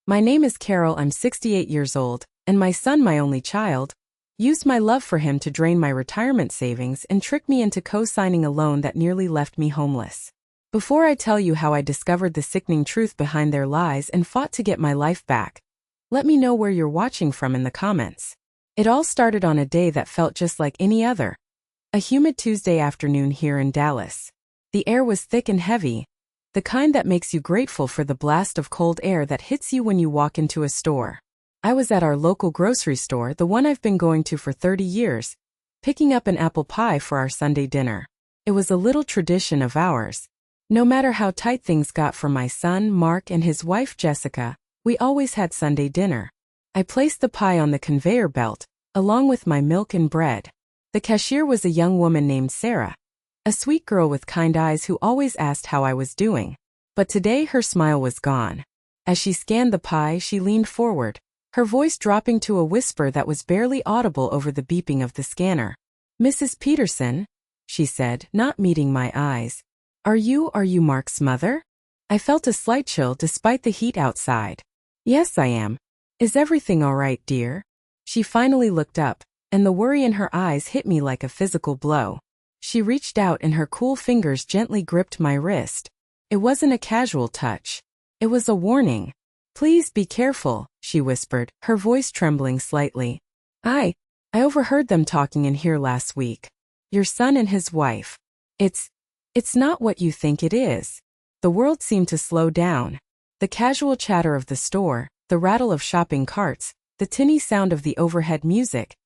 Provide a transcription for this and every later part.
My name is Carol, I'm 68 years old, and my son, my only child, used my love for him to drain my retirement savings and trick me into co-signing a loan that nearly left me homeless. Before I tell you how I discovered the sickening truth behind their lies and fought to get my life back, let me know where you're watching from in the comments. It all started on a day that felt just like any other. A humid Tuesday afternoon here in Dallas. The air was thick and heavy, the kind that makes you grateful for the blast of cold air that hits you when you walk into a store. I was at our local grocery store, the one I've been going to for 30 years, picking up an apple pie for our Sunday dinner. It was a little tradition of ours. No matter how tight things got for my son, Mark, and his wife, Jessica, we always had Sunday dinner. I placed the pie on the conveyor belt, along with my milk and bread. The cashier was a young woman named Sarah, a sweet girl with kind eyes who always asked how I was doing. But today her smile was gone. As she scanned the pie, she leaned forward, her voice dropping to a whisper that was barely audible over the beeping of the scanner. "Mrs. Peterson," she said, not meeting my eyes. Are you Mark's mother?" I felt a slight chill despite the heat outside. "Yes, I am. Is everything all right, dear?" She finally looked up, and the worry in her eyes hit me like a physical blow. She reached out and her cool fingers gently gripped my wrist. It wasn't a casual touch. It was a warning. "Please be careful," she whispered, her voice trembling slightly. I overheard them talking in here last week. Your son and his wife. It's not what you think it is." The world seemed to slow down. The casual chatter of the store, the rattle of shopping carts, the tinny sound of the overhead music.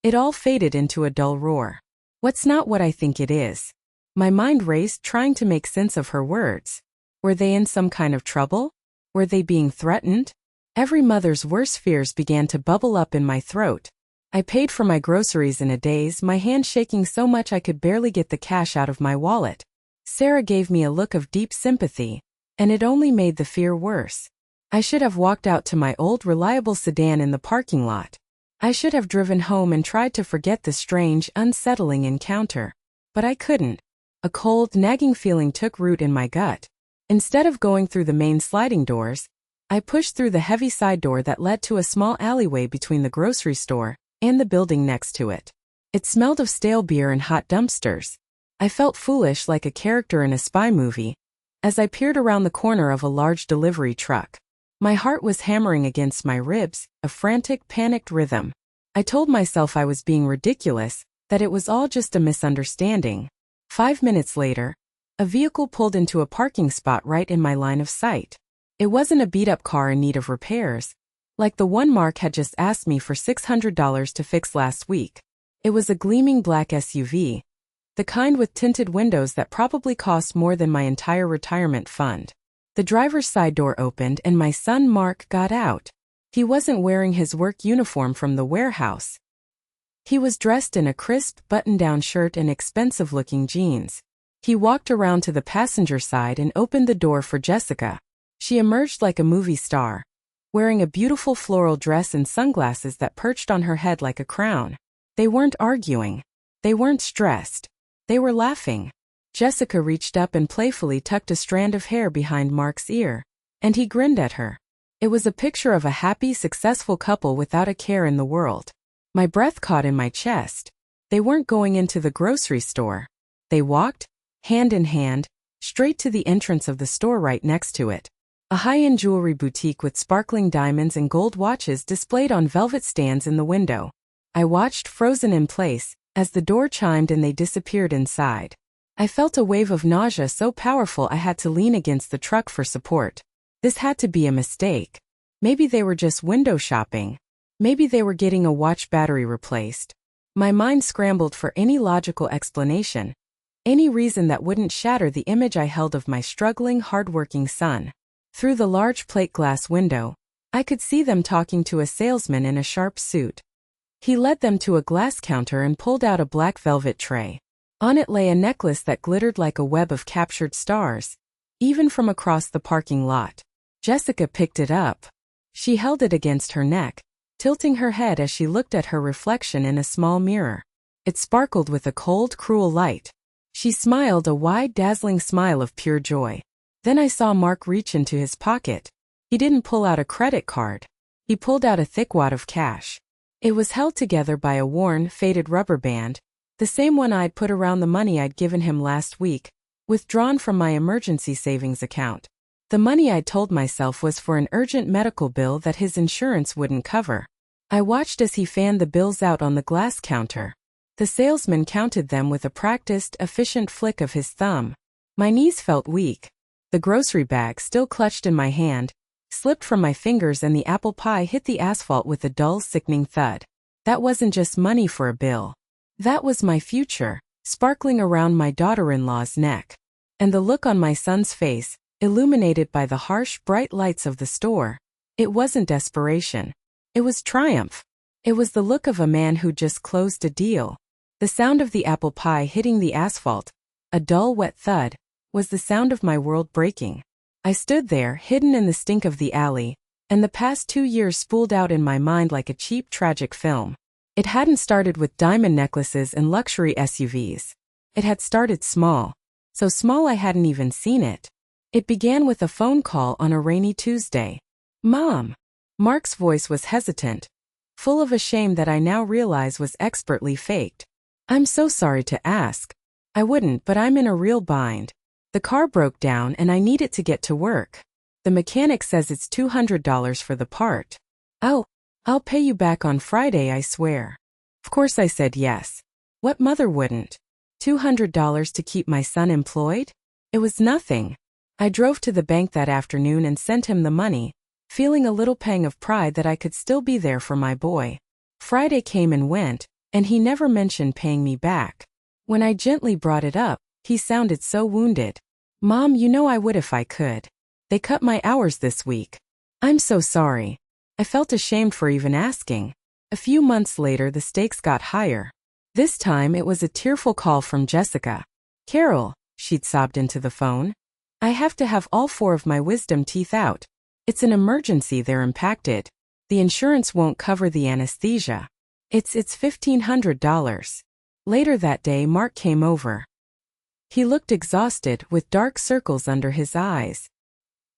It all faded into a dull roar. "What's not what I think it is?" My mind raced, trying to make sense of her words. Were they in some kind of trouble? Were they being threatened? Every mother's worst fears began to bubble up in my throat. I paid for my groceries in a daze, my hand shaking so much I could barely get the cash out of my wallet. Sarah gave me a look of deep sympathy, and it only made the fear worse. I should have walked out to my old reliable sedan in the parking lot. I should have driven home and tried to forget the strange, unsettling encounter. But I couldn't. A cold, nagging feeling took root in my gut. Instead of going through the main sliding doors, I pushed through the heavy side door that led to a small alleyway between the grocery store and the building next to it. It smelled of stale beer and hot dumpsters. I felt foolish, like a character in a spy movie, as I peered around the corner of a large delivery truck. My heart was hammering against my ribs, a frantic, panicked rhythm. I told myself I was being ridiculous, that it was all just a misunderstanding. 5 minutes later, a vehicle pulled into a parking spot right in my line of sight. It wasn't a beat-up car in need of repairs, like the one Mark had just asked me for $600 to fix last week. It was a gleaming black SUV, the kind with tinted windows that probably cost more than my entire retirement fund. The driver's side door opened and my son Mark got out. He wasn't wearing his work uniform from the warehouse. He was dressed in a crisp button-down shirt and expensive-looking jeans. He walked around to the passenger side and opened the door for Jessica. She emerged like a movie star, wearing a beautiful floral dress and sunglasses that perched on her head like a crown. They weren't arguing. They weren't stressed. They were laughing. Jessica reached up and playfully tucked a strand of hair behind Mark's ear, and he grinned at her. It was a picture of a happy, successful couple without a care in the world. My breath caught in my chest. They weren't going into the grocery store. They walked, hand in hand, straight to the entrance of the store right next to it. A high-end jewelry boutique with sparkling diamonds and gold watches displayed on velvet stands in the window. I watched, frozen in place, as the door chimed and they disappeared inside. I felt a wave of nausea so powerful I had to lean against the truck for support. This had to be a mistake. Maybe they were just window shopping. Maybe they were getting a watch battery replaced. My mind scrambled for any logical explanation, any reason that wouldn't shatter the image I held of my struggling, hard-working son. Through the large plate glass window, I could see them talking to a salesman in a sharp suit. He led them to a glass counter and pulled out a black velvet tray. On it lay a necklace that glittered like a web of captured stars, even from across the parking lot. Jessica picked it up. She held it against her neck, tilting her head as she looked at her reflection in a small mirror. It sparkled with a cold, cruel light. She smiled, a wide, dazzling smile of pure joy. Then I saw Mark reach into his pocket. He didn't pull out a credit card. He pulled out a thick wad of cash. It was held together by a worn, faded rubber band, the same one I'd put around the money I'd given him last week, withdrawn from my emergency savings account. The money I'd told myself was for an urgent medical bill that his insurance wouldn't cover. I watched as he fanned the bills out on the glass counter. The salesman counted them with a practiced, efficient flick of his thumb. My knees felt weak. The grocery bag, still clutched in my hand, slipped from my fingers and the apple pie hit the asphalt with a dull, sickening thud. That wasn't just money for a bill. That was my future, sparkling around my daughter-in-law's neck. And the look on my son's face, illuminated by the harsh, bright lights of the store, it wasn't desperation. It was triumph. It was the look of a man who just closed a deal. The sound of the apple pie hitting the asphalt, a dull, wet thud, was the sound of my world breaking. I stood there, hidden in the stink of the alley, and the past 2 years spooled out in my mind like a cheap, tragic film. It hadn't started with diamond necklaces and luxury SUVs. It had started small. So small I hadn't even seen it. It began with a phone call on a rainy Tuesday. "Mom." Mark's voice was hesitant, full of a shame that I now realize was expertly faked. "I'm so sorry to ask. I wouldn't, but I'm in a real bind. The car broke down and I need it to get to work. The mechanic says it's $200 for the part. I'll pay you back on Friday, I swear." Of course I said yes. What mother wouldn't? $200 to keep my son employed? It was nothing. I drove to the bank that afternoon and sent him the money, feeling a little pang of pride that I could still be there for my boy. Friday came and went, and he never mentioned paying me back. When I gently brought it up, he sounded so wounded. "Mom, you know I would if I could. They cut my hours this week. I'm so sorry." I felt ashamed for even asking. A few months later, the stakes got higher. This time it was a tearful call from Jessica. "Carol," she'd sobbed into the phone, "I have to have all 4 of my wisdom teeth out. It's an emergency, they're impacted. The insurance won't cover the anesthesia. It's $1,500. Later that day, Mark came over. He looked exhausted, with dark circles under his eyes.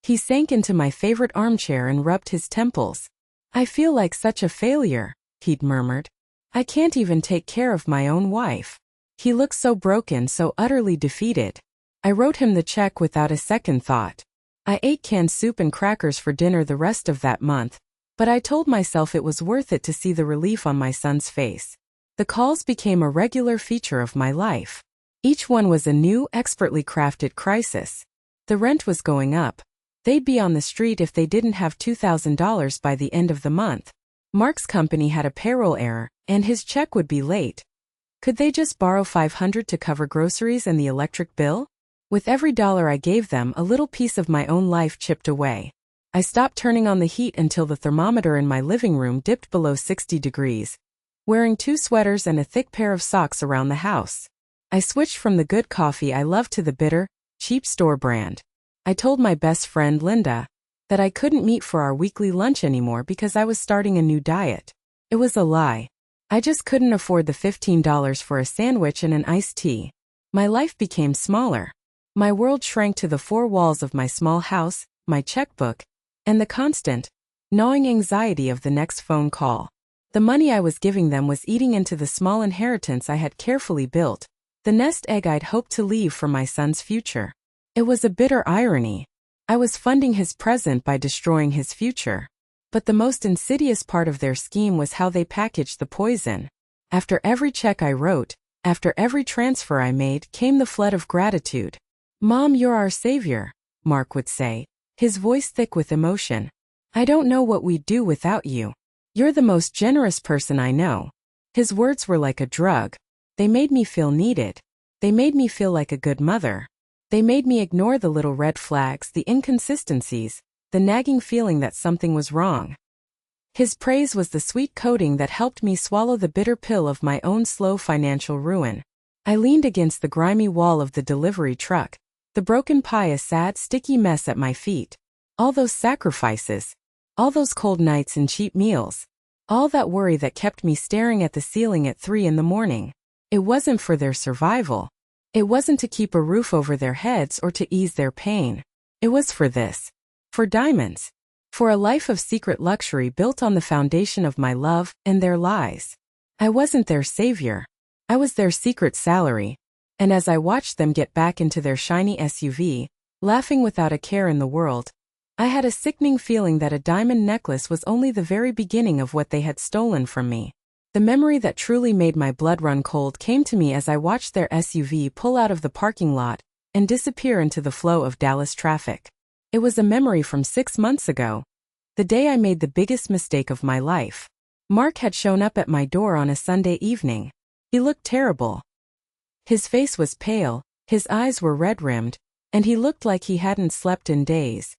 He sank into my favorite armchair and rubbed his temples. "I feel like such a failure," he'd murmured. "I can't even take care of my own wife." He looked so broken, so utterly defeated. I wrote him the check without a second thought. I ate canned soup and crackers for dinner the rest of that month, but I told myself it was worth it to see the relief on my son's face. The calls became a regular feature of my life. Each one was a new, expertly crafted crisis. The rent was going up. They'd be on the street if they didn't have $2,000 by the end of the month. Mark's company had a payroll error, and his check would be late. Could they just borrow $500 to cover groceries and the electric bill? With every dollar I gave them, a little piece of my own life chipped away. I stopped turning on the heat until the thermometer in my living room dipped below 60 degrees, wearing 2 sweaters and a thick pair of socks around the house. I switched from the good coffee I loved to the bitter, cheap store brand. I told my best friend, Linda, that I couldn't meet for our weekly lunch anymore because I was starting a new diet. It was a lie. I just couldn't afford the $15 for a sandwich and an iced tea. My life became smaller. My world shrank to the 4 walls of my small house, my checkbook, and the constant, gnawing anxiety of the next phone call. The money I was giving them was eating into the small inheritance I had carefully built, the nest egg I'd hoped to leave for my son's future. It was a bitter irony. I was funding his present by destroying his future. But the most insidious part of their scheme was how they packaged the poison. After every check I wrote, after every transfer I made, came the flood of gratitude. "Mom, you're our savior," Mark would say, his voice thick with emotion. "I don't know what we'd do without you. You're the most generous person I know." His words were like a drug. They made me feel needed. They made me feel like a good mother. They made me ignore the little red flags, the inconsistencies, the nagging feeling that something was wrong. His praise was the sweet coating that helped me swallow the bitter pill of my own slow financial ruin. I leaned against the grimy wall of the delivery truck, the broken pie a sad, sticky mess at my feet. All those sacrifices, all those cold nights and cheap meals, all that worry that kept me staring at the ceiling at 3 in the morning. It wasn't for their survival. It wasn't to keep a roof over their heads or to ease their pain. It was for this. For diamonds. For a life of secret luxury built on the foundation of my love and their lies. I wasn't their savior. I was their secret salary. And as I watched them get back into their shiny SUV, laughing without a care in the world, I had a sickening feeling that a diamond necklace was only the very beginning of what they had stolen from me. The memory that truly made my blood run cold came to me as I watched their SUV pull out of the parking lot and disappear into the flow of Dallas traffic. It was a memory from 6 months ago, the day I made the biggest mistake of my life. Mark had shown up at my door on a Sunday evening. He looked terrible. His face was pale, his eyes were red-rimmed, and he looked like he hadn't slept in days.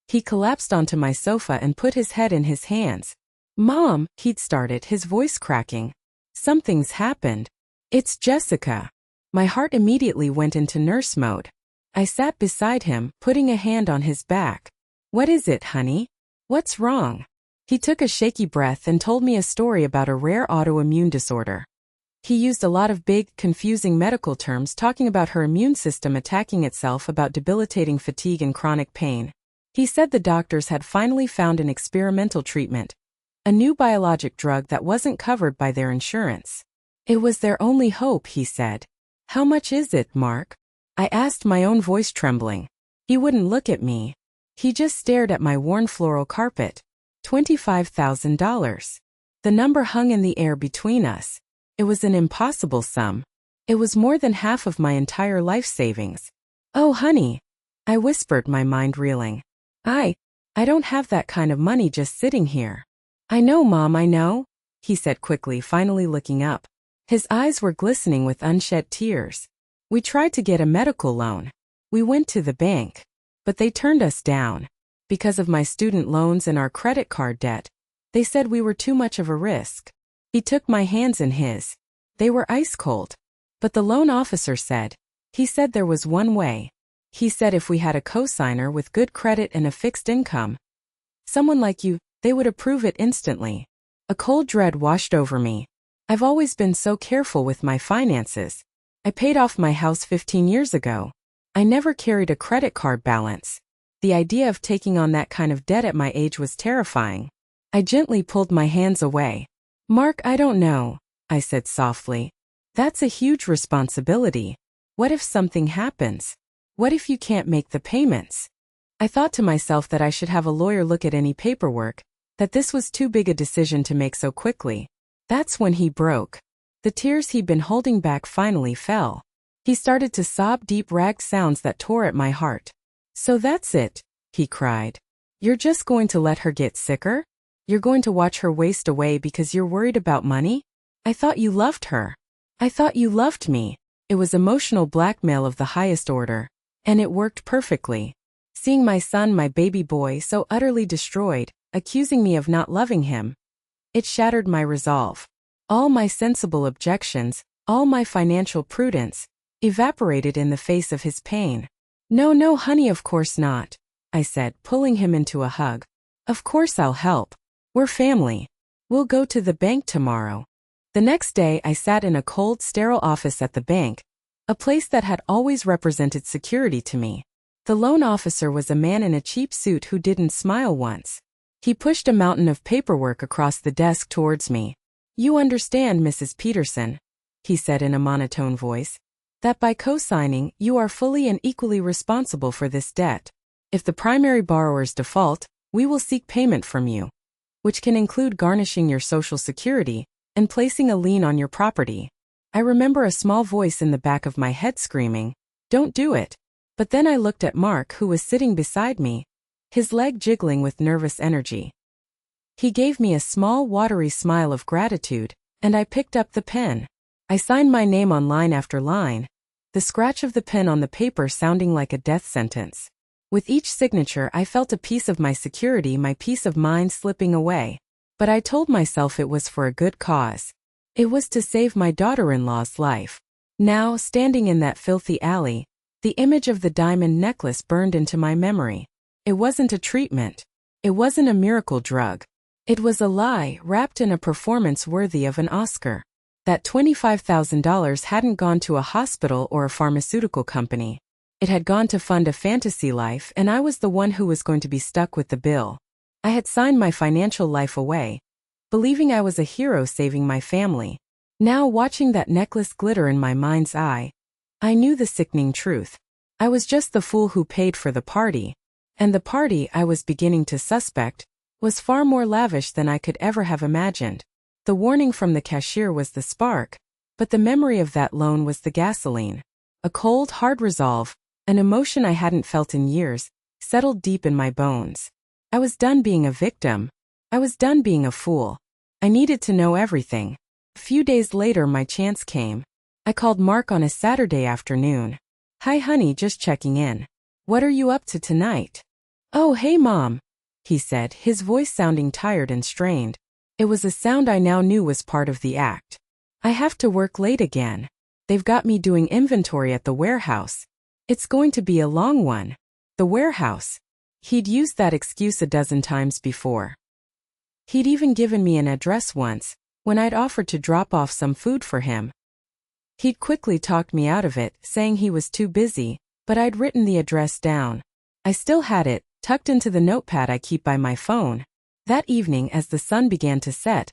He collapsed onto my sofa and put his head in his hands. "Mom," he'd started, his voice cracking. "Something's happened. It's Jessica." My heart immediately went into nurse mode. I sat beside him, putting a hand on his back. "What is it, honey? What's wrong?" He took a shaky breath and told me a story about a rare autoimmune disorder. He used a lot of big, confusing medical terms talking about her immune system attacking itself, about debilitating fatigue and chronic pain. He said the doctors had finally found an experimental treatment, a new biologic drug that wasn't covered by their insurance. It was their only hope, he said. "How much is it, Mark?" I asked, my own voice trembling. He wouldn't look at me. He just stared at my worn floral carpet. $25,000. The number hung in the air between us. It was an impossible sum. It was more than half of my entire life savings. "Oh, honey," I whispered, my mind reeling. I don't have that kind of money just sitting here." "I know, Mom, I know," he said quickly, finally looking up. His eyes were glistening with unshed tears. "We tried to get a medical loan. We went to the bank. But they turned us down. Because of my student loans and our credit card debt, they said we were too much of a risk." He took my hands in his. They were ice cold. "But the loan officer said," he said, "there was one way. He said if we had a cosigner with good credit and a fixed income, someone like you, they would approve it instantly." A cold dread washed over me. I've always been so careful with my finances. I paid off my house 15 years ago. I never carried a credit card balance. The idea of taking on that kind of debt at my age was terrifying. I gently pulled my hands away. "Mark, I don't know," I said softly. "That's a huge responsibility. What if something happens? What if you can't make the payments?" I thought to myself that I should have a lawyer look at any paperwork, that this was too big a decision to make so quickly. That's when he broke. The tears he'd been holding back finally fell. He started to sob, deep ragged sounds that tore at my heart. "So that's it," he cried. "You're just going to let her get sicker? You're going to watch her waste away because you're worried about money? I thought you loved her. I thought you loved me." It was emotional blackmail of the highest order. And it worked perfectly. Seeing my son, my baby boy, so utterly destroyed, accusing me of not loving him, it shattered my resolve. All my sensible objections, all my financial prudence, evaporated in the face of his pain. "No, no, honey, of course not," I said, pulling him into a hug. "Of course I'll help. We're family. We'll go to the bank tomorrow." The next day I sat in a cold, sterile office at the bank, a place that had always represented security to me. The loan officer was a man in a cheap suit who didn't smile once. He pushed a mountain of paperwork across the desk towards me. "You understand, Mrs. Peterson," he said in a monotone voice, "that by co-signing, you are fully and equally responsible for this debt. If the primary borrowers default, we will seek payment from you, which can include garnishing your Social Security and placing a lien on your property." I remember a small voice in the back of my head screaming, "Don't do it." But then I looked at Mark, who was sitting beside me, his leg jiggling with nervous energy. He gave me a small, watery smile of gratitude, and I picked up the pen. I signed my name on line after line, the scratch of the pen on the paper sounding like a death sentence. With each signature I felt a piece of my security, my peace of mind slipping away. But I told myself it was for a good cause. It was to save my daughter-in-law's life. Now, standing in that filthy alley, the image of the diamond necklace burned into my memory. It wasn't a treatment. It wasn't a miracle drug. It was a lie wrapped in a performance worthy of an Oscar. That $25,000 hadn't gone to a hospital or a pharmaceutical company. It had gone to fund a fantasy life, and I was the one who was going to be stuck with the bill. I had signed my financial life away, believing I was a hero saving my family. Now, watching that necklace glitter in my mind's eye, I knew the sickening truth. I was just the fool who paid for the party, and the party I was beginning to suspect was far more lavish than I could ever have imagined. The warning from the cashier was the spark, but the memory of that loan was the gasoline. A cold, hard resolve, an emotion I hadn't felt in years, settled deep in my bones. I was done being a victim. I was done being a fool. I needed to know everything. A few days later, my chance came. I called Mark on a Saturday afternoon. "Hi honey, just checking in. What are you up to tonight?" "Oh, hey mom," he said, his voice sounding tired and strained. It was a sound I now knew was part of the act. "I have to work late again. They've got me doing inventory at the warehouse. It's going to be a long one." The warehouse. He'd used that excuse a dozen times before. He'd even given me an address once, when I'd offered to drop off some food for him. He'd quickly talked me out of it, saying he was too busy, but I'd written the address down. I still had it, tucked into the notepad I keep by my phone. That evening, as the sun began to set,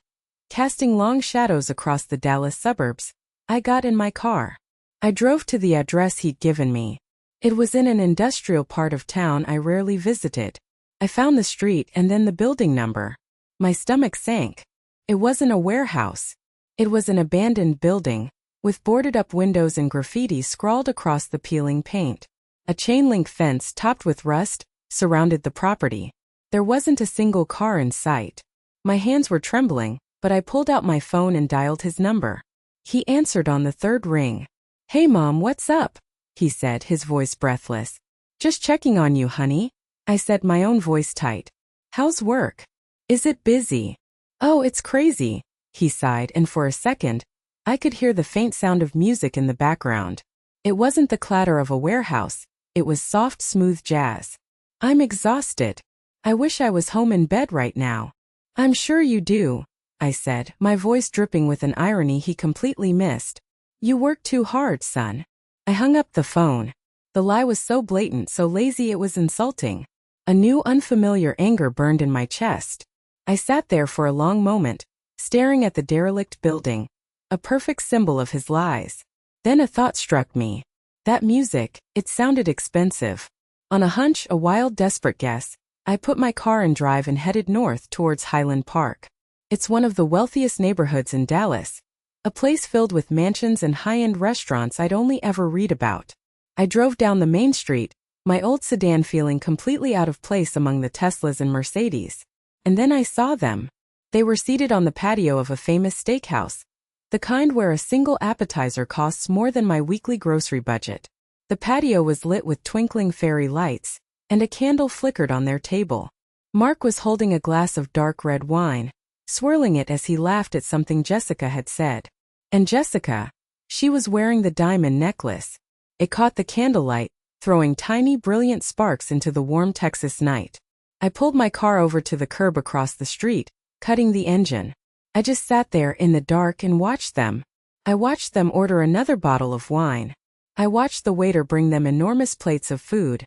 casting long shadows across the Dallas suburbs, I got in my car. I drove to the address he'd given me. It was in an industrial part of town I rarely visited. I found the street and then the building number. My stomach sank. It wasn't a warehouse. It was an abandoned building, with boarded-up windows and graffiti scrawled across the peeling paint. A chain-link fence topped with rust surrounded the property. There wasn't a single car in sight. My hands were trembling, but I pulled out my phone and dialed his number. He answered on the third ring. "Hey mom, what's up?" he said, his voice breathless. "Just checking on you, honey," I said, my own voice tight. "How's work? Is it busy?" "Oh, it's crazy," he sighed, and for a second, I could hear the faint sound of music in the background. It wasn't the clatter of a warehouse, it was soft, smooth jazz. "I'm exhausted. I wish I was home in bed right now." "I'm sure you do," I said, my voice dripping with an irony he completely missed. "You work too hard, son." I hung up the phone. The lie was so blatant, so lazy it was insulting. A new unfamiliar anger burned in my chest. I sat there for a long moment, staring at the derelict building, a perfect symbol of his lies. Then a thought struck me. That music, it sounded expensive. On a hunch, a wild, desperate guess, I put my car in drive and headed north towards Highland Park. It's one of the wealthiest neighborhoods in Dallas, a place filled with mansions and high-end restaurants I'd only ever read about. I drove down the main street, my old sedan feeling completely out of place among the Teslas and Mercedes. And then I saw them. They were seated on the patio of a famous steakhouse, the kind where a single appetizer costs more than my weekly grocery budget. The patio was lit with twinkling fairy lights, and a candle flickered on their table. Mark was holding a glass of dark red wine, swirling it as he laughed at something Jessica had said. And Jessica, she was wearing the diamond necklace. It caught the candlelight, throwing tiny, brilliant sparks into the warm Texas night. I pulled my car over to the curb across the street, cutting the engine. I just sat there in the dark and watched them. I watched them order another bottle of wine. I watched the waiter bring them enormous plates of food,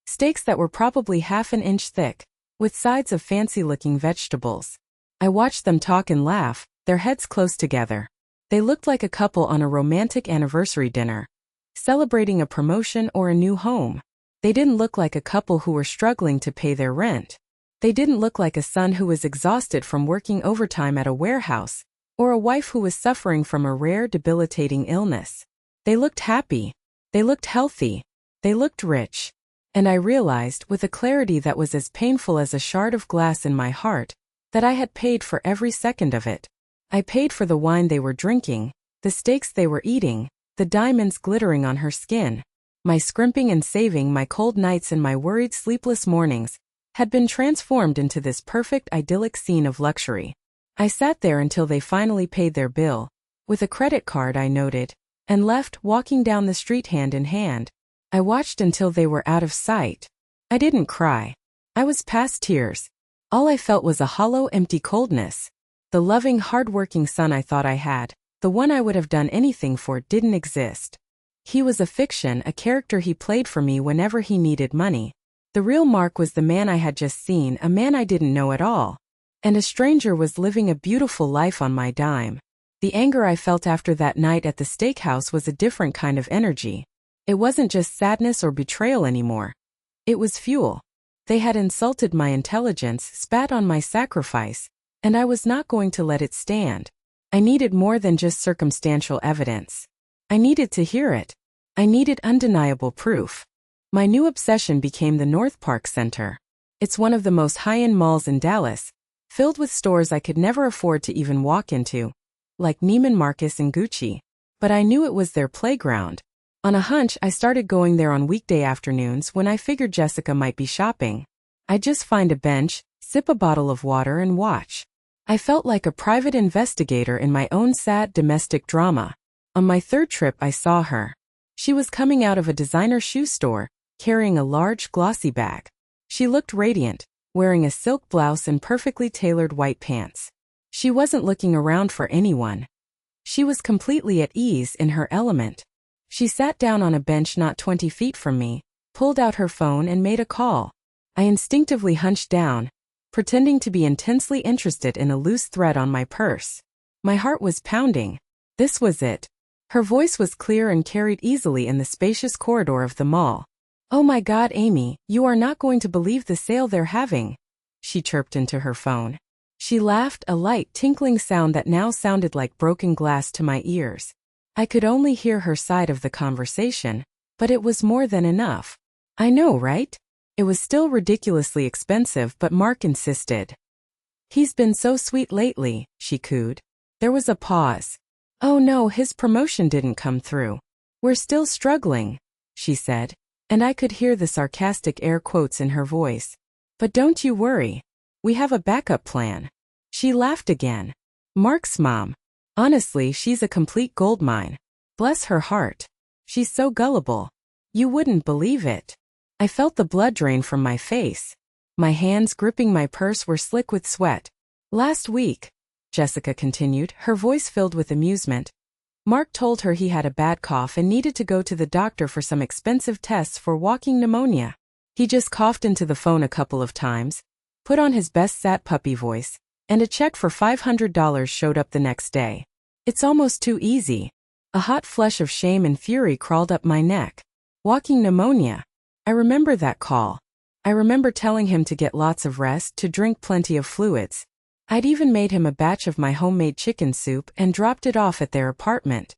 steaks that were probably half an inch thick, with sides of fancy-looking vegetables. I watched them talk and laugh, their heads close together. They looked like a couple on a romantic anniversary dinner, celebrating a promotion or a new home. They didn't look like a couple who were struggling to pay their rent. They didn't look like a son who was exhausted from working overtime at a warehouse, or a wife who was suffering from a rare, debilitating illness. They looked happy. They looked healthy. They looked rich. And I realized, with a clarity that was as painful as a shard of glass in my heart, that I had paid for every second of it. I paid for the wine they were drinking, the steaks they were eating, the diamonds glittering on her skin. My scrimping and saving, my cold nights and my worried sleepless mornings, had been transformed into this perfect idyllic scene of luxury. I sat there until they finally paid their bill, with a credit card I noted, and left, walking down the street hand in hand. I watched until they were out of sight. I didn't cry. I was past tears. All I felt was a hollow, empty coldness. The loving, hard-working son I thought I had, the one I would have done anything for, didn't exist. He was a fiction, a character he played for me whenever he needed money. The real Mark was the man I had just seen, a man I didn't know at all. And a stranger was living a beautiful life on my dime. The anger I felt after that night at the steakhouse was a different kind of energy. It wasn't just sadness or betrayal anymore. It was fuel. They had insulted my intelligence, spat on my sacrifice, and I was not going to let it stand. I needed more than just circumstantial evidence. I needed to hear it. I needed undeniable proof. My new obsession became the North Park Center. It's one of the most high-end malls in Dallas, filled with stores I could never afford to even walk into, like Neiman Marcus and Gucci. But I knew it was their playground. On a hunch, I started going there on weekday afternoons when I figured Jessica might be shopping. I'd just find a bench, sip a bottle of water and watch. I felt like a private investigator in my own sad domestic drama. On my third trip I saw her. She was coming out of a designer shoe store, carrying a large, glossy bag. She looked radiant, wearing a silk blouse and perfectly tailored white pants. She wasn't looking around for anyone. She was completely at ease in her element. She sat down on a bench not 20 feet from me, pulled out her phone and made a call. I instinctively hunched down, pretending to be intensely interested in a loose thread on my purse. My heart was pounding. This was it. Her voice was clear and carried easily in the spacious corridor of the mall. "Oh my God, Amy, you are not going to believe the sale they're having," she chirped into her phone. She laughed, a light, tinkling sound that now sounded like broken glass to my ears. I could only hear her side of the conversation, but it was more than enough. I know, right? It was still ridiculously expensive, but Mark insisted. "He's been so sweet lately," she cooed. There was a pause. "Oh no, his promotion didn't come through. We're still struggling," she said, and I could hear the sarcastic air quotes in her voice. "But don't you worry. We have a backup plan." She laughed again. "Mark's mom. Honestly, she's a complete goldmine. Bless her heart. She's so gullible. You wouldn't believe it." I felt the blood drain from my face. My hands gripping my purse were slick with sweat. "Last week," Jessica continued, her voice filled with amusement, "Mark told her he had a bad cough and needed to go to the doctor for some expensive tests for walking pneumonia. He just coughed into the phone a couple of times, put on his best sat puppy voice, and a check for $500 showed up the next day. It's almost too easy." A hot flush of shame and fury crawled up my neck. Walking pneumonia. I remember that call. I remember telling him to get lots of rest, to drink plenty of fluids. I'd even made him a batch of my homemade chicken soup and dropped it off at their apartment.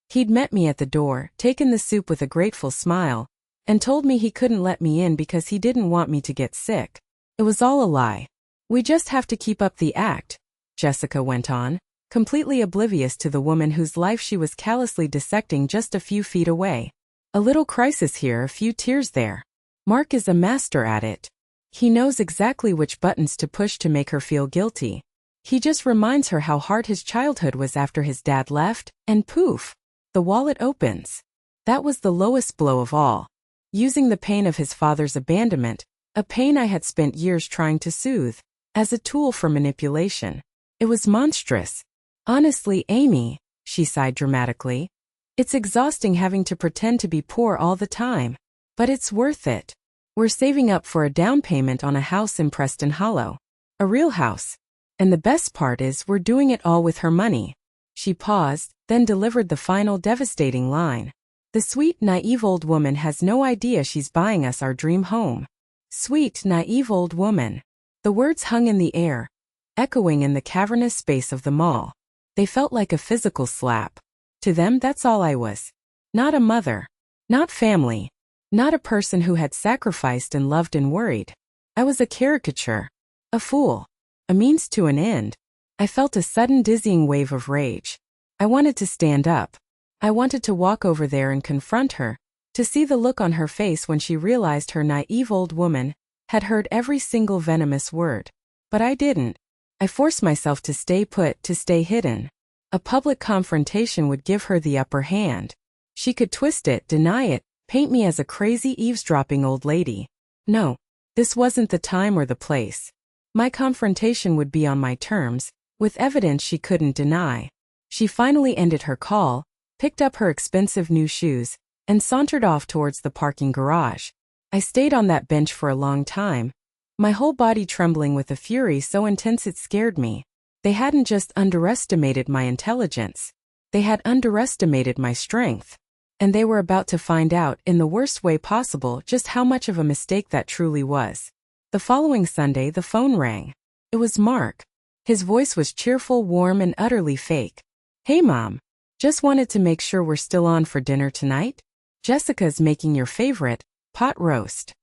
He'd met me at the door, taken the soup with a grateful smile, and told me he couldn't let me in because he didn't want me to get sick. It was all a lie. "We just have to keep up the act," Jessica went on, completely oblivious to the woman whose life she was callously dissecting just a few feet away. "A little crisis here, a few tears there. Mark is a master at it. He knows exactly which buttons to push to make her feel guilty. He just reminds her how hard his childhood was after his dad left, and poof, the wallet opens." That was the lowest blow of all. Using the pain of his father's abandonment, a pain I had spent years trying to soothe, as a tool for manipulation. It was monstrous. "Honestly, Amy," she sighed dramatically, "it's exhausting having to pretend to be poor all the time. But it's worth it. We're saving up for a down payment on a house in Preston Hollow. A real house. And the best part is we're doing it all with her money." She paused, then delivered the final devastating line. "The sweet, naive old woman has no idea she's buying us our dream home." Sweet, naive old woman. The words hung in the air, echoing in the cavernous space of the mall. They felt like a physical slap. To them, that's all I was. Not a mother. Not family. Not a person who had sacrificed and loved and worried. I was a caricature. A fool. A means to an end. I felt a sudden dizzying wave of rage. I wanted to stand up. I wanted to walk over there and confront her, to see the look on her face when she realized her naive old woman had heard every single venomous word. But I didn't. I forced myself to stay put, to stay hidden. A public confrontation would give her the upper hand. She could twist it, deny it, paint me as a crazy eavesdropping old lady. No, this wasn't the time or the place. My confrontation would be on my terms, with evidence she couldn't deny. She finally ended her call, picked up her expensive new shoes, and sauntered off towards the parking garage. I stayed on that bench for a long time, my whole body trembling with a fury so intense it scared me. They hadn't just underestimated my intelligence. They had underestimated my strength. And they were about to find out, in the worst way possible, just how much of a mistake that truly was. The following Sunday, the phone rang. It was Mark. His voice was cheerful, warm, and utterly fake. "Hey, Mom. Just wanted to make sure we're still on for dinner tonight. Jessica's making your favorite pot roast."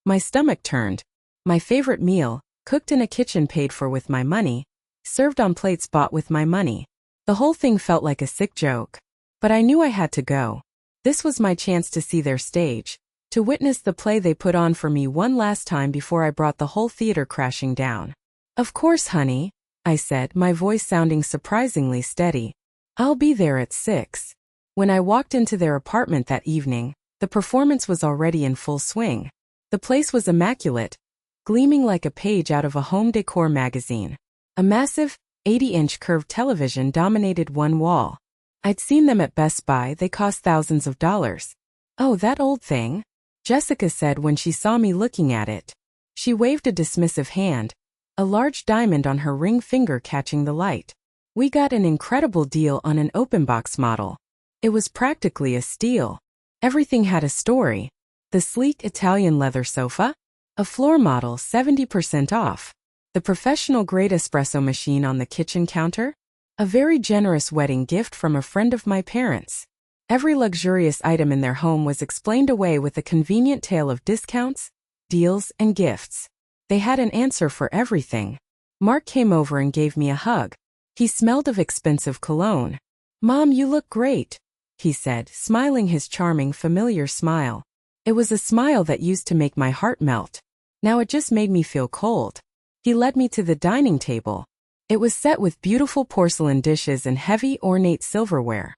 My stomach turned. My favorite meal, cooked in a kitchen paid for with my money, served on plates bought with my money. The whole thing felt like a sick joke. But I knew I had to go. This was my chance to see their stage, to witness the play they put on for me one last time before I brought the whole theater crashing down. "Of course, honey," I said, my voice sounding surprisingly steady. "I'll be there at 6. When I walked into their apartment that evening, the performance was already in full swing. The place was immaculate, gleaming like a page out of a home decor magazine. A massive, 80-inch curved television dominated one wall. I'd seen them at Best Buy, they cost thousands of dollars. "Oh, that old thing?" Jessica said when she saw me looking at it. She waved a dismissive hand, a large diamond on her ring finger catching the light. "We got an incredible deal on an open box model. It was practically a steal. Everything had a story. The sleek Italian leather sofa, a floor model 70% off, the professional-grade espresso machine on the kitchen counter, a very generous wedding gift from a friend of my parents. Every luxurious item in their home was explained away with a convenient tale of discounts, deals, and gifts. They had an answer for everything." Mark came over and gave me a hug. He smelled of expensive cologne. "Mom, you look great," he said, smiling his charming, familiar smile. It was a smile that used to make my heart melt. Now it just made me feel cold. He led me to the dining table. It was set with beautiful porcelain dishes and heavy, ornate silverware.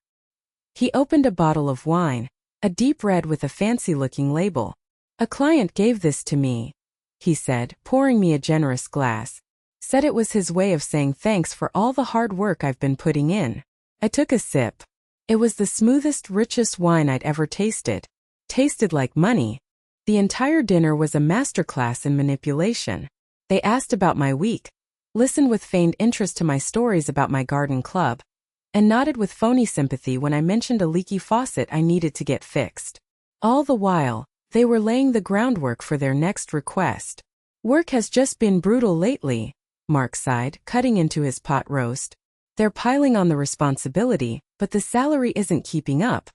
He opened a bottle of wine, a deep red with a fancy-looking label. "A client gave this to me," he said, pouring me a generous glass. Said it was his way of saying thanks for all the hard work I've been putting in. I took a sip. It was the smoothest, richest wine I'd ever tasted. Tasted like money. The entire dinner was a masterclass in manipulation. They asked about my week, listened with feigned interest to my stories about my garden club, and nodded with phony sympathy when I mentioned a leaky faucet I needed to get fixed. All the while, they were laying the groundwork for their next request. "Work has just been brutal lately," Mark sighed, cutting into his pot roast. "They're piling on the responsibility, but the salary isn't keeping up.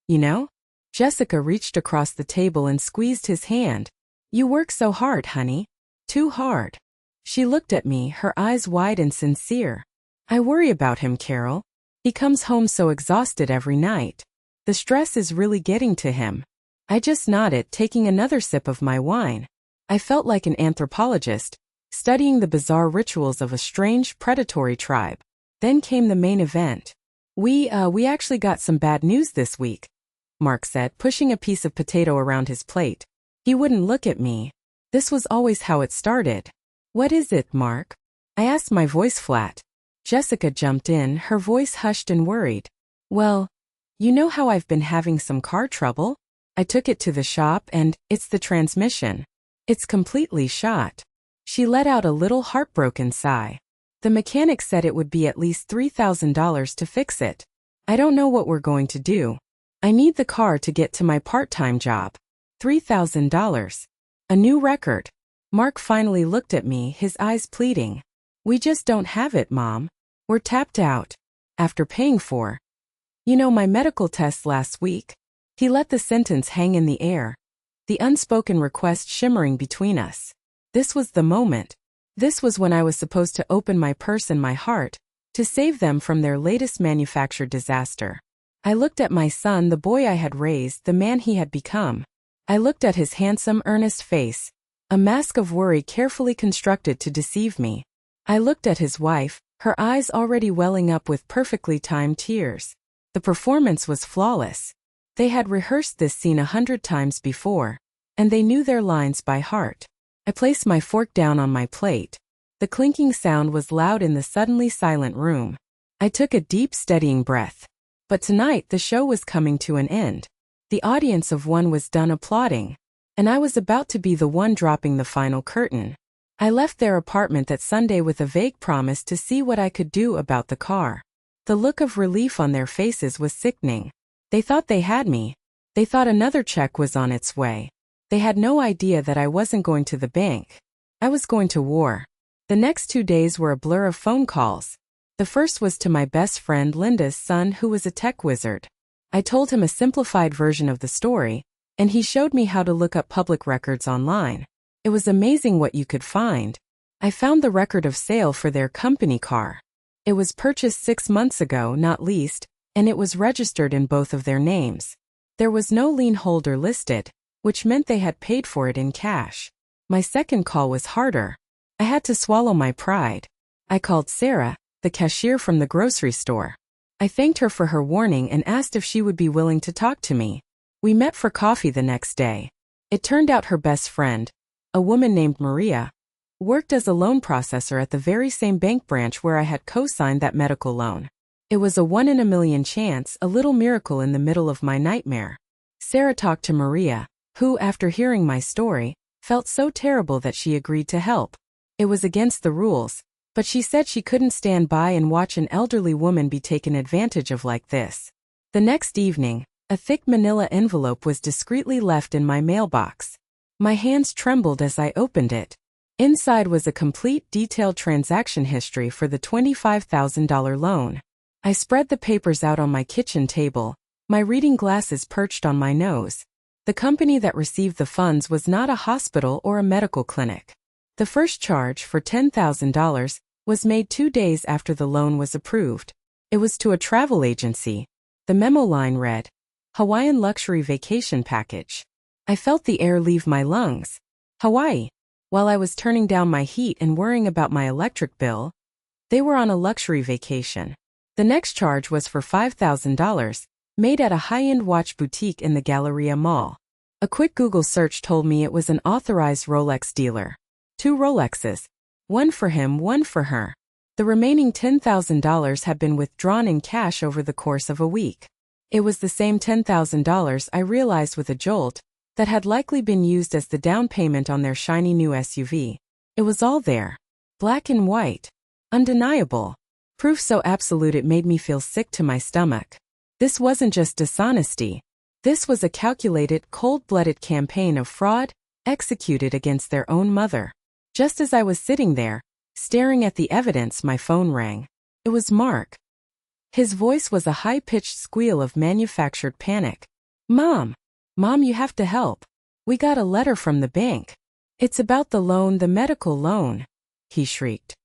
You know?" Jessica reached across the table and squeezed his hand. "You work so hard, honey. Too hard." She looked at me, her eyes wide and sincere. "I worry about him, Carol. He comes home so exhausted every night. The stress is really getting to him." I just nodded, taking another sip of my wine. I felt like an anthropologist, studying the bizarre rituals of a strange, predatory tribe. Then came the main event. We actually got some bad news this week," Mark said, pushing a piece of potato around his plate. He wouldn't look at me. This was always how it started. "What is it, Mark?" I asked, my voice flat. Jessica jumped in, her voice hushed and worried. "Well, you know how I've been having some car trouble? I took it to the shop and it's the transmission. It's completely shot." She let out a little heartbroken sigh. "The mechanic said it would be at least $3,000 to fix it. I don't know what we're going to do. I need the car to get to my part-time job." $3,000. A new record. Mark finally looked at me, his eyes pleading. "We just don't have it, Mom. We're tapped out. After paying for, my medical tests last week." He let the sentence hang in the air, the unspoken request shimmering between us. This was the moment. This was when I was supposed to open my purse and my heart, to save them from their latest manufactured disaster. I looked at my son, the boy I had raised, the man he had become. I looked at his handsome, earnest face, a mask of worry carefully constructed to deceive me. I looked at his wife, her eyes already welling up with perfectly timed tears. The performance was flawless. They had rehearsed this scene 100 times before, and they knew their lines by heart. I placed my fork down on my plate. The clinking sound was loud in the suddenly silent room. I took a deep, steadying breath. But tonight the show was coming to an end. The audience of one was done applauding. and I was about to be the one dropping the final curtain. I left their apartment that Sunday with a vague promise to see what I could do about the car. The look of relief on their faces was sickening. They thought they had me. They thought another check was on its way. They had no idea that I wasn't going to the bank. I was going to war. The next 2 days were a blur of phone calls. The first was to my best friend Linda's son, who was a tech wizard. I told him a simplified version of the story, and he showed me how to look up public records online. It was amazing what you could find. I found the record of sale for their company car. It was purchased 6 months ago, not leased, and it was registered in both of their names. There was no lien holder listed, which meant they had paid for it in cash. My second call was harder. I had to swallow my pride. I called Sarah, the cashier from the grocery store. I thanked her for her warning and asked if she would be willing to talk to me. We met for coffee the next day. It turned out her best friend, a woman named Maria, worked as a loan processor at the very same bank branch where I had co-signed that medical loan. It was a 1 in a million chance, a little miracle in the middle of my nightmare. Sarah talked to Maria, who, after hearing my story, felt so terrible that she agreed to help. It was against the rules, but she said she couldn't stand by and watch an elderly woman be taken advantage of like this. The next evening, a thick manila envelope was discreetly left in my mailbox. My hands trembled as I opened it. Inside was a complete, detailed transaction history for the $25,000 loan. I spread the papers out on my kitchen table, my reading glasses perched on my nose. The company that received the funds was not a hospital or a medical clinic. The first charge, for $10,000, was made 2 days after the loan was approved. It was to a travel agency. The memo line read, "Hawaiian Luxury Vacation Package." I felt the air leave my lungs. Hawaii. While I was turning down my heat and worrying about my electric bill, they were on a luxury vacation. The next charge was for $5,000, made at a high-end watch boutique in the Galleria Mall. A quick Google search told me it was an authorized Rolex dealer. 2 Rolexes. One for him, one for her. The remaining $10,000 had been withdrawn in cash over the course of a week. It was the same $10,000, I realized with a jolt, that had likely been used as the down payment on their shiny new SUV. It was all there. Black and white. Undeniable. Proof so absolute it made me feel sick to my stomach. This wasn't just dishonesty. This was a calculated, cold-blooded campaign of fraud, executed against their own mother. Just as I was sitting there, staring at the evidence, my phone rang. It was Mark. His voice was a high-pitched squeal of manufactured panic. Mom, you have to help. We got a letter from the bank. It's about the loan, the medical loan," he shrieked.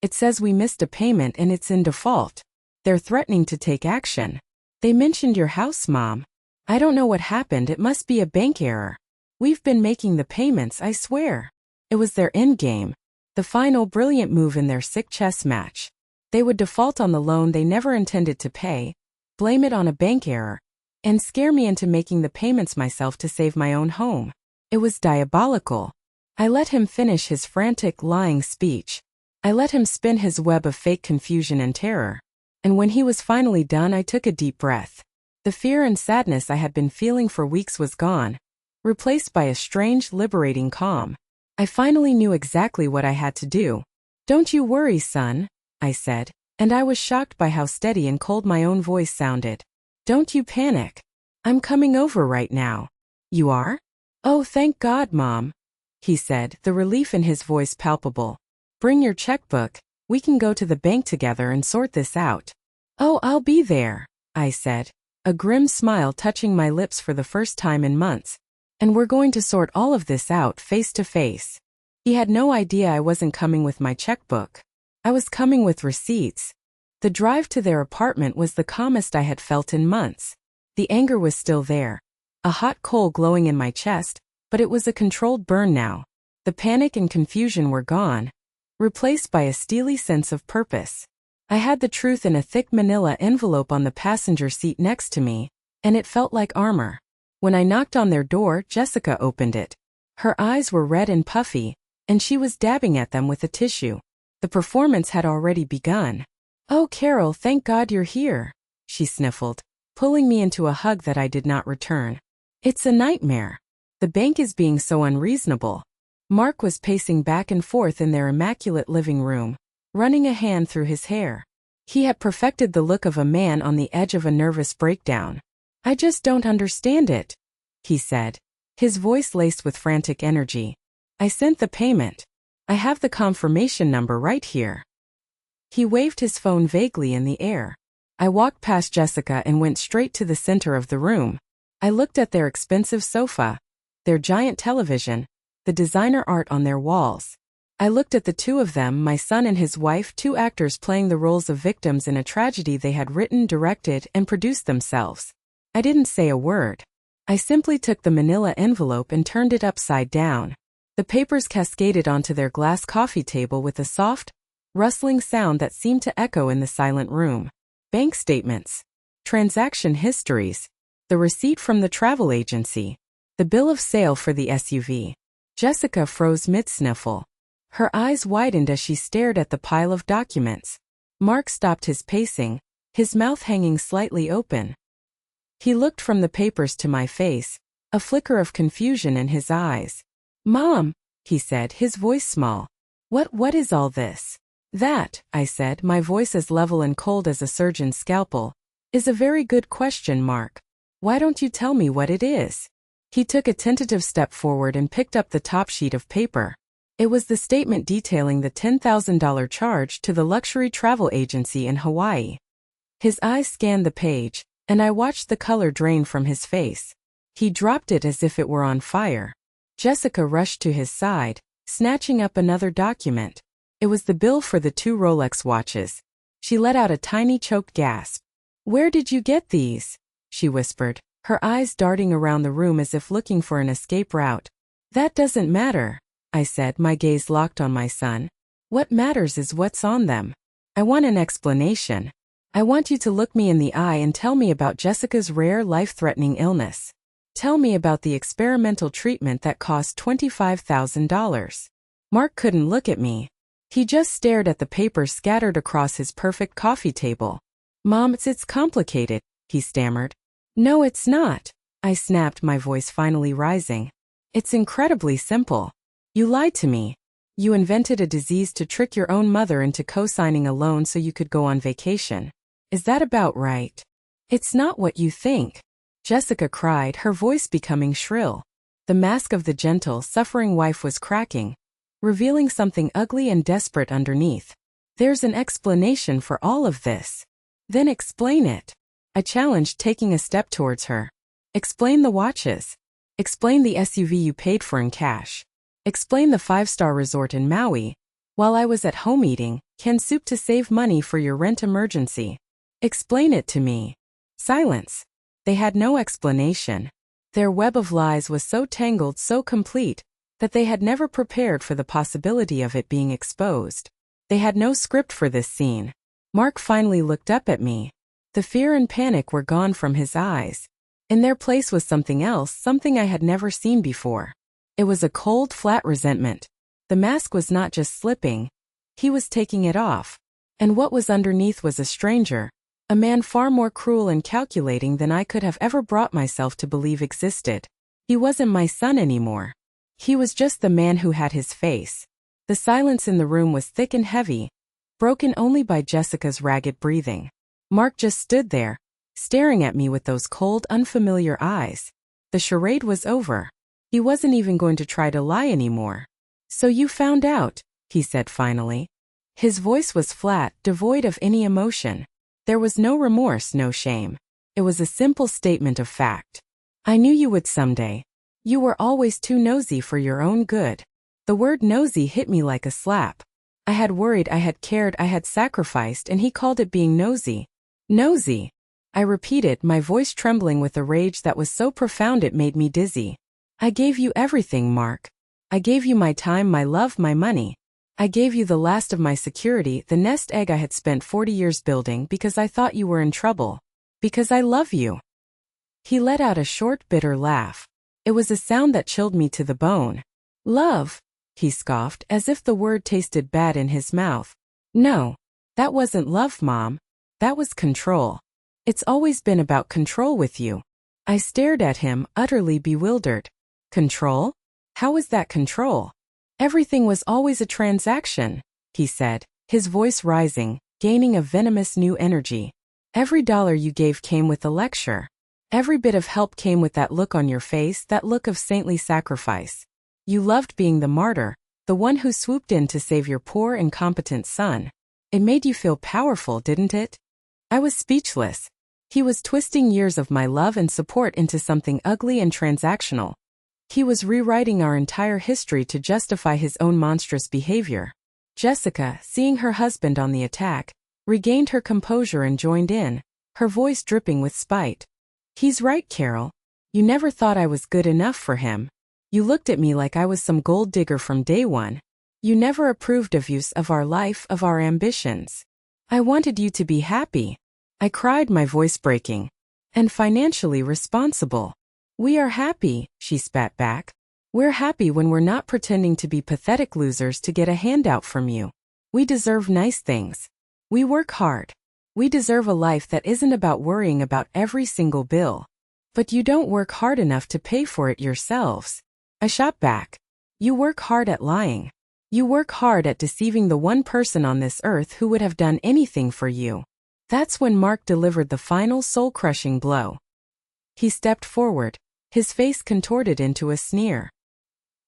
"It says we missed a payment and it's in default. They're threatening to take action. They mentioned your house, Mom. I don't know what happened, it must be a bank error. We've been making the payments, I swear." It was their endgame, the final brilliant move in their sick chess match. They would default on the loan they never intended to pay, blame it on a bank error, and scare me into making the payments myself to save my own home. It was diabolical. I let him finish his frantic, lying speech. I let him spin his web of fake confusion and terror. And when he was finally done, I took a deep breath. The fear and sadness I had been feeling for weeks was gone, replaced by a strange, liberating calm. I finally knew exactly what I had to do. "Don't you worry, son," I said, and I was shocked by how steady and cold my own voice sounded. "Don't you panic. I'm coming over right now." "You are?" "Oh, thank God, Mom," he said, the relief in his voice palpable. "Bring your checkbook. We can go to the bank together and sort this out." "Oh, I'll be there," I said, a grim smile touching my lips for the first time in months. "And we're going to sort all of this out face to face." He had no idea I wasn't coming with my checkbook. I was coming with receipts. The drive to their apartment was the calmest I had felt in months. The anger was still there, a hot coal glowing in my chest, but it was a controlled burn now. The panic and confusion were gone, replaced by a steely sense of purpose. I had the truth in a thick manila envelope on the passenger seat next to me, and it felt like armor. When I knocked on their door, Jessica opened it. Her eyes were red and puffy, and she was dabbing at them with a tissue. The performance had already begun. "Oh, Carol, thank God you're here," she sniffled, pulling me into a hug that I did not return. "It's a nightmare. The bank is being so unreasonable. Mark was pacing back and forth in their immaculate living room, running a hand through his hair. He had perfected the look of a man on the edge of a nervous breakdown. I just don't understand it, he said, his voice laced with frantic energy. I sent the payment. I have the confirmation number right here. He waved his phone vaguely in the air. I walked past Jessica and went straight to the center of the room. I looked at their expensive sofa, their giant television, the designer art on their walls. I looked at the two of them, my son and his wife, two actors playing the roles of victims in a tragedy they had written, directed, and produced themselves. I didn't say a word. I simply took the manila envelope and turned it upside down. The papers cascaded onto their glass coffee table with a soft, rustling sound that seemed to echo in the silent room. Bank statements, transaction histories, the receipt from the travel agency, the bill of sale for the SUV. Jessica froze mid-sniffle. Her eyes widened as she stared at the pile of documents. Mark stopped his pacing, his mouth hanging slightly open. He looked from the papers to my face, a flicker of confusion in his eyes. Mom, he said, his voice small. What is all this? That, I said, my voice as level and cold as a surgeon's scalpel, is a very good question, Mark. Why don't you tell me what it is? He took a tentative step forward and picked up the top sheet of paper. It was the statement detailing the $10,000 charge to the luxury travel agency in Hawaii. His eyes scanned the page, and I watched the color drain from his face. He dropped it as if it were on fire. Jessica rushed to his side, snatching up another document. It was the bill for the 2 Rolex watches. She let out a tiny choked gasp. Where did you get these? She whispered, her eyes darting around the room as if looking for an escape route. That doesn't matter, I said, my gaze locked on my son. What matters is what's on them. I want an explanation. I want you to look me in the eye and tell me about Jessica's rare life-threatening illness. Tell me about the experimental treatment that cost $25,000. Mark couldn't look at me. He just stared at the papers scattered across his perfect coffee table. Mom, it's complicated, he stammered. No, it's not, I snapped, my voice finally rising. It's incredibly simple. You lied to me. You invented a disease to trick your own mother into co-signing a loan so you could go on vacation. Is that about right? It's not what you think, Jessica cried, her voice becoming shrill. The mask of the gentle, suffering wife was cracking, revealing something ugly and desperate underneath. There's an explanation for all of this. Then explain it, I challenged, taking a step towards her. Explain the watches. Explain the SUV you paid for in cash. Explain the 5-star resort in Maui, while I was at home eating canned soup to save money for your rent emergency. Explain it to me. Silence. They had no explanation. Their web of lies was so tangled, so complete, that they had never prepared for the possibility of it being exposed. They had no script for this scene. Mark finally looked up at me. The fear and panic were gone from his eyes. In their place was something else, something I had never seen before. It was a cold, flat resentment. The mask was not just slipping. He was taking it off. And what was underneath was a stranger, a man far more cruel and calculating than I could have ever brought myself to believe existed. He wasn't my son anymore. He was just the man who had his face. The silence in the room was thick and heavy, broken only by Jessica's ragged breathing. Mark just stood there, staring at me with those cold, unfamiliar eyes. The charade was over. He wasn't even going to try to lie anymore. So you found out, he said finally. His voice was flat, devoid of any emotion. There was no remorse, no shame. It was a simple statement of fact. I knew you would someday. You were always too nosy for your own good. The word nosy hit me like a slap. I had worried, I had cared, I had sacrificed, and he called it being nosy. Nosy, I repeated, my voice trembling with a rage that was so profound it made me dizzy. I gave you everything, Mark. I gave you my time, my love, my money. I gave you the last of my security, the nest egg I had spent 40 years building because I thought you were in trouble. Because I love you. He let out a short, bitter laugh. It was a sound that chilled me to the bone. Love, he scoffed, as if the word tasted bad in his mouth. No, that wasn't love, Mom. That was control. It's always been about control with you. I stared at him, utterly bewildered. Control? How was that control? Everything was always a transaction, he said, his voice rising, gaining a venomous new energy. Every dollar you gave came with a lecture. Every bit of help came with that look on your face, that look of saintly sacrifice. You loved being the martyr, the one who swooped in to save your poor, incompetent son. It made you feel powerful, didn't it? I was speechless. He was twisting years of my love and support into something ugly and transactional. He was rewriting our entire history to justify his own monstrous behavior. Jessica, seeing her husband on the attack, regained her composure and joined in, her voice dripping with spite. He's right, Carol. You never thought I was good enough for him. You looked at me like I was some gold digger from day one. You never approved of use of our life, of our ambitions. I wanted you to be happy. I cried, my voice breaking. And financially responsible. We are happy, she spat back. We're happy when we're not pretending to be pathetic losers to get a handout from you. We deserve nice things. We work hard. We deserve a life that isn't about worrying about every single bill. But you don't work hard enough to pay for it yourselves. I shot back. You work hard at lying. You work hard at deceiving the one person on this earth who would have done anything for you. That's when Mark delivered the final soul-crushing blow. He stepped forward, his face contorted into a sneer.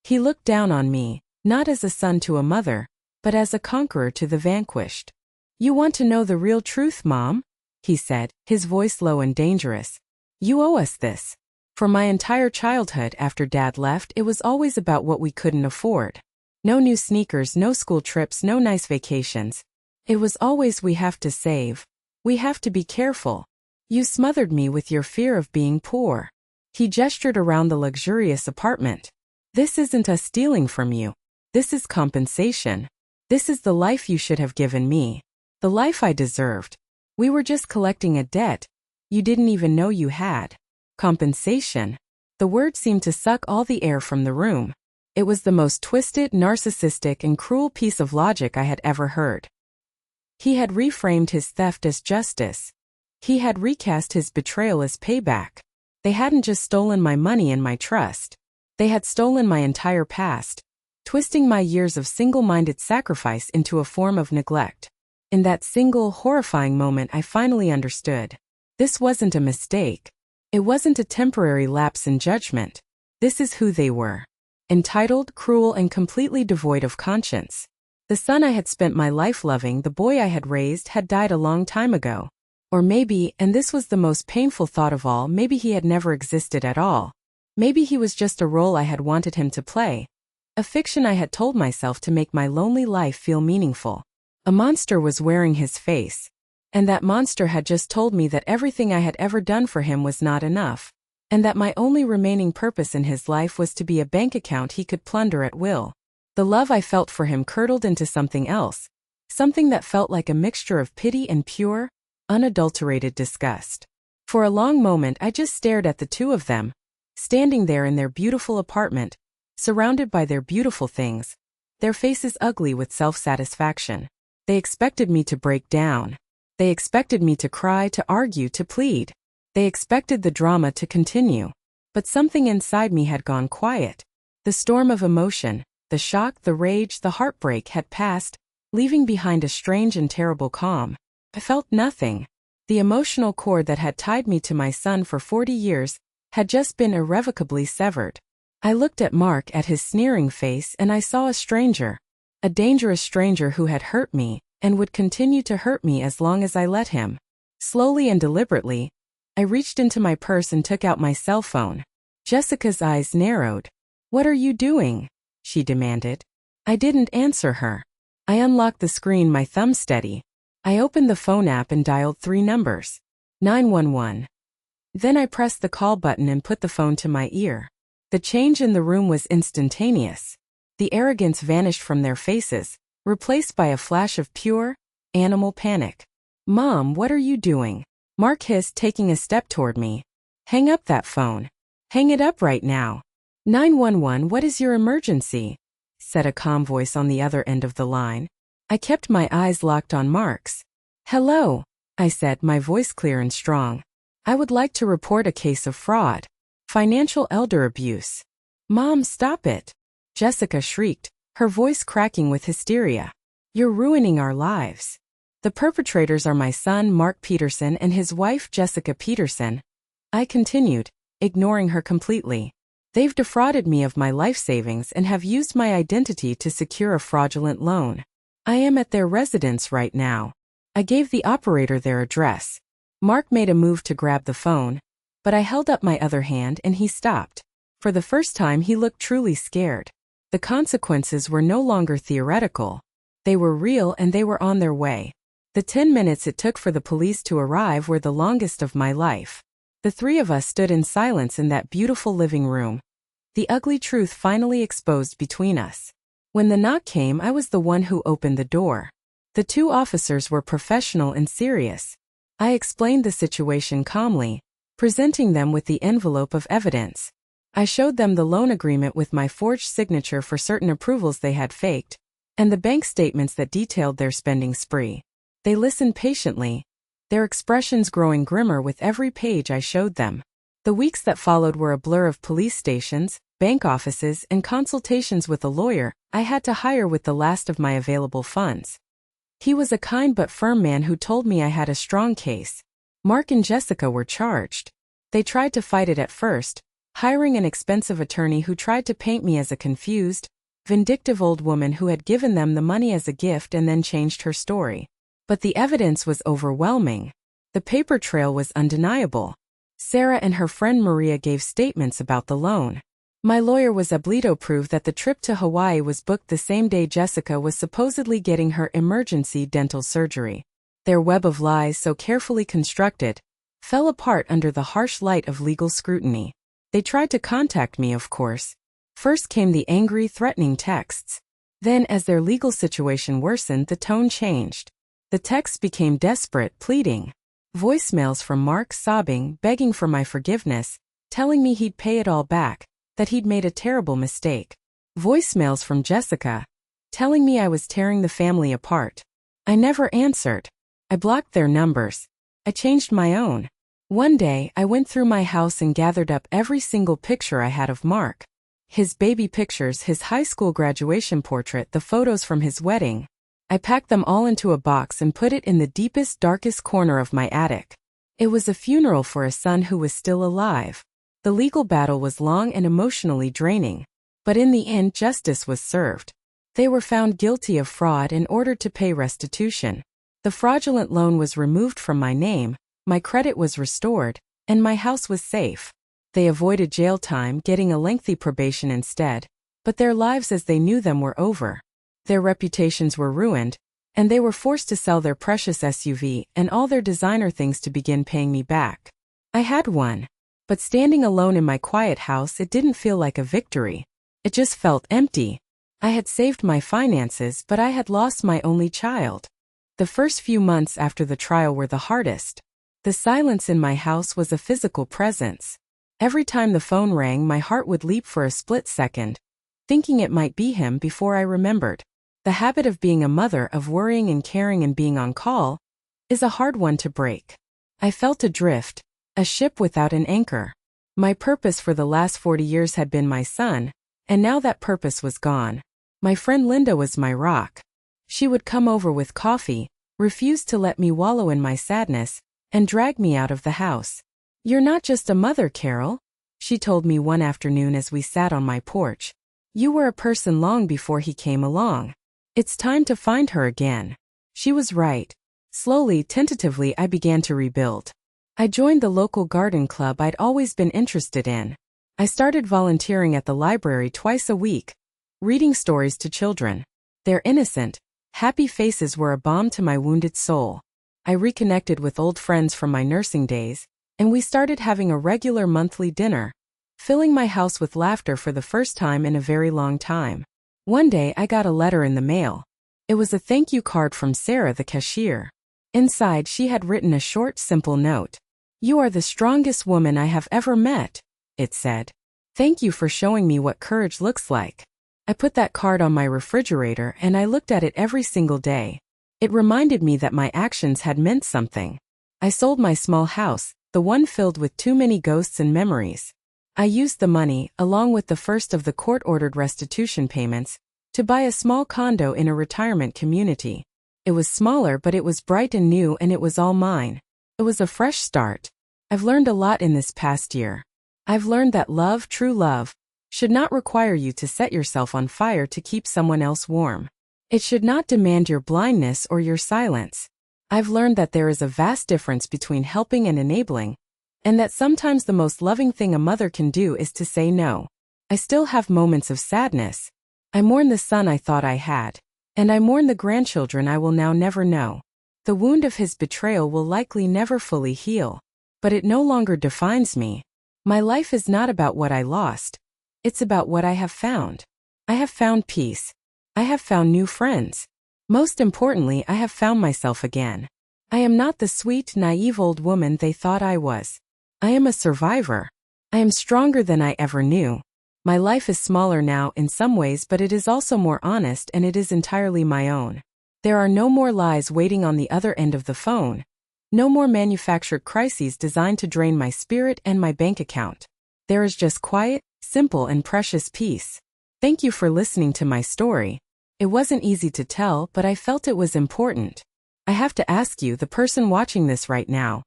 He looked down on me, not as a son to a mother, but as a conqueror to the vanquished. You want to know the real truth, Mom? He said, his voice low and dangerous. You owe us this. For my entire childhood after Dad left, it was always about what we couldn't afford. No new sneakers, no school trips, no nice vacations. It was always we have to save. We have to be careful. You smothered me with your fear of being poor. He gestured around the luxurious apartment. This isn't us stealing from you. This is compensation. This is the life you should have given me. The life I deserved. We were just collecting a debt you didn't even know you had. Compensation. The word seemed to suck all the air from the room. It was the most twisted, narcissistic, and cruel piece of logic I had ever heard. He had reframed his theft as justice. He had recast his betrayal as payback. They hadn't just stolen my money and my trust. They had stolen my entire past, twisting my years of single-minded sacrifice into a form of neglect. In that single, horrifying moment, I finally understood. This wasn't a mistake. It wasn't a temporary lapse in judgment. This is who they were. Entitled, cruel, and completely devoid of conscience. The son I had spent my life loving, the boy I had raised, had died a long time ago. Or maybe, and this was the most painful thought of all, maybe he had never existed at all. Maybe he was just a role I had wanted him to play. A fiction I had told myself to make my lonely life feel meaningful. A monster was wearing his face. And that monster had just told me that everything I had ever done for him was not enough. And that my only remaining purpose in his life was to be a bank account he could plunder at will. The love I felt for him curdled into something else. Something that felt like a mixture of pity and pure, unadulterated disgust. For a long moment I just stared at the two of them, standing there in their beautiful apartment, surrounded by their beautiful things, their faces ugly with self-satisfaction. They expected me to break down. They expected me to cry, to argue, to plead. They expected the drama to continue. But something inside me had gone quiet. The storm of emotion, the shock, the rage, the heartbreak had passed, leaving behind a strange and terrible calm. I felt nothing. The emotional cord that had tied me to my son for 40 years had just been irrevocably severed. I looked at Mark, at his sneering face, and I saw a stranger. A dangerous stranger who had hurt me, and would continue to hurt me as long as I let him. Slowly and deliberately, I reached into my purse and took out my cell phone. Jessica's eyes narrowed. "What are you doing?" she demanded. I didn't answer her. I unlocked the screen, my thumb steady. I opened the phone app and dialed 3 numbers. 911. Then I pressed the call button and put the phone to my ear. The change in the room was instantaneous. The arrogance vanished from their faces, replaced by a flash of pure, animal panic. "Mom, what are you doing?" Mark hissed, taking a step toward me. "Hang up that phone. Hang it up right now." 911, what is your emergency?" said a calm voice on the other end of the line. I kept my eyes locked on Mark's. "Hello," I said, my voice clear and strong. "I would like to report a case of fraud. Financial elder abuse." "Mom, stop it!" Jessica shrieked, her voice cracking with hysteria. "You're ruining our lives." "The perpetrators are my son Mark Peterson and his wife Jessica Peterson," I continued, ignoring her completely. "They've defrauded me of my life savings and have used my identity to secure a fraudulent loan. I am at their residence right now." I gave the operator their address. Mark made a move to grab the phone, but I held up my other hand and he stopped. For the first time he looked truly scared. The consequences were no longer theoretical. They were real and they were on their way. The 10 minutes it took for the police to arrive were the longest of my life. The three of us stood in silence in that beautiful living room. The ugly truth finally exposed between us. When the knock came, I was the one who opened the door. The two officers were professional and serious. I explained the situation calmly, presenting them with the envelope of evidence. I showed them the loan agreement with my forged signature for certain approvals they had faked, and the bank statements that detailed their spending spree. They listened patiently, their expressions growing grimmer with every page I showed them. The weeks that followed were a blur of police stations, bank offices, and consultations with a lawyer I had to hire with the last of my available funds. He was a kind but firm man who told me I had a strong case. Mark and Jessica were charged. They tried to fight it at first, hiring an expensive attorney who tried to paint me as a confused, vindictive old woman who had given them the money as a gift and then changed her story. But the evidence was overwhelming. The paper trail was undeniable. Sarah and her friend Maria gave statements about the loan. My lawyer was able to prove that the trip to Hawaii was booked the same day Jessica was supposedly getting her emergency dental surgery. Their web of lies, so carefully constructed, fell apart under the harsh light of legal scrutiny. They tried to contact me, of course. First came the angry, threatening texts. Then, as their legal situation worsened, the tone changed. The texts became desperate, pleading. Voicemails from Mark sobbing, begging for my forgiveness, telling me he'd pay it all back, that he'd made a terrible mistake. Voicemails from Jessica, telling me I was tearing the family apart. I never answered. I blocked their numbers. I changed my own. One day, I went through my house and gathered up every single picture I had of Mark. His baby pictures, his high school graduation portrait, the photos from his wedding. I packed them all into a box and put it in the deepest, darkest corner of my attic. It was a funeral for a son who was still alive. The legal battle was long and emotionally draining. But in the end, justice was served. They were found guilty of fraud and ordered to pay restitution. The fraudulent loan was removed from my name, my credit was restored, and my house was safe. They avoided jail time, getting a lengthy probation instead, but their lives as they knew them were over. Their reputations were ruined, and they were forced to sell their precious SUV and all their designer things to begin paying me back. I had won. But standing alone in my quiet house, it didn't feel like a victory. It just felt empty. I had saved my finances, but I had lost my only child. The first few months after the trial were the hardest. The silence in my house was a physical presence. Every time the phone rang, my heart would leap for a split second, thinking it might be him before I remembered. The habit of being a mother, of worrying and caring and being on call, is a hard one to break. I felt adrift, a ship without an anchor. My purpose for the last 40 years had been my son, and now that purpose was gone. My friend Linda was my rock. She would come over with coffee, refuse to let me wallow in my sadness, and drag me out of the house. "You're not just a mother, Carol," she told me one afternoon as we sat on my porch. "You were a person long before he came along. It's time to find her again." She was right. Slowly, tentatively, I began to rebuild. I joined the local garden club I'd always been interested in. I started volunteering at the library twice a week, reading stories to children. Their innocent, happy faces were a balm to my wounded soul. I reconnected with old friends from my nursing days, and we started having a regular monthly dinner, filling my house with laughter for the first time in a very long time. One day I got a letter in the mail. It was a thank you card from Sarah, the cashier. Inside, she had written a short, simple note. "You are the strongest woman I have ever met," it said. "Thank you for showing me what courage looks like." I put that card on my refrigerator and I looked at it every single day. It reminded me that my actions had meant something. I sold my small house, the one filled with too many ghosts and memories. I used the money, along with the first of the court-ordered restitution payments, to buy a small condo in a retirement community. It was smaller, but it was bright and new, and it was all mine. It was a fresh start. I've learned a lot in this past year. I've learned that love, true love, should not require you to set yourself on fire to keep someone else warm. It should not demand your blindness or your silence. I've learned that there is a vast difference between helping and enabling, and that sometimes the most loving thing a mother can do is to say no. I still have moments of sadness. I mourn the son I thought I had, and I mourn the grandchildren I will now never know. The wound of his betrayal will likely never fully heal, but it no longer defines me. My life is not about what I lost. It's about what I have found. I have found peace. I have found new friends. Most importantly, I have found myself again. I am not the sweet, naive old woman they thought I was. I am a survivor. I am stronger than I ever knew. My life is smaller now in some ways, but it is also more honest, and it is entirely my own. There are no more lies waiting on the other end of the phone. No more manufactured crises designed to drain my spirit and my bank account. There is just quiet, simple, and precious peace. Thank you for listening to my story. It wasn't easy to tell, but I felt it was important. I have to ask you, the person watching this right now,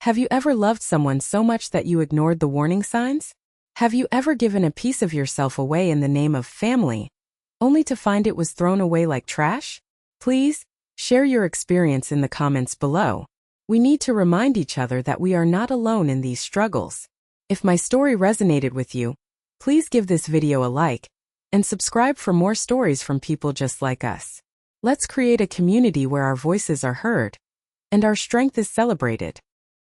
have you ever loved someone so much that you ignored the warning signs? Have you ever given a piece of yourself away in the name of family, only to find it was thrown away like trash? Please, share your experience in the comments below. We need to remind each other that we are not alone in these struggles. If my story resonated with you, please give this video a like, and subscribe for more stories from people just like us. Let's create a community where our voices are heard, and our strength is celebrated.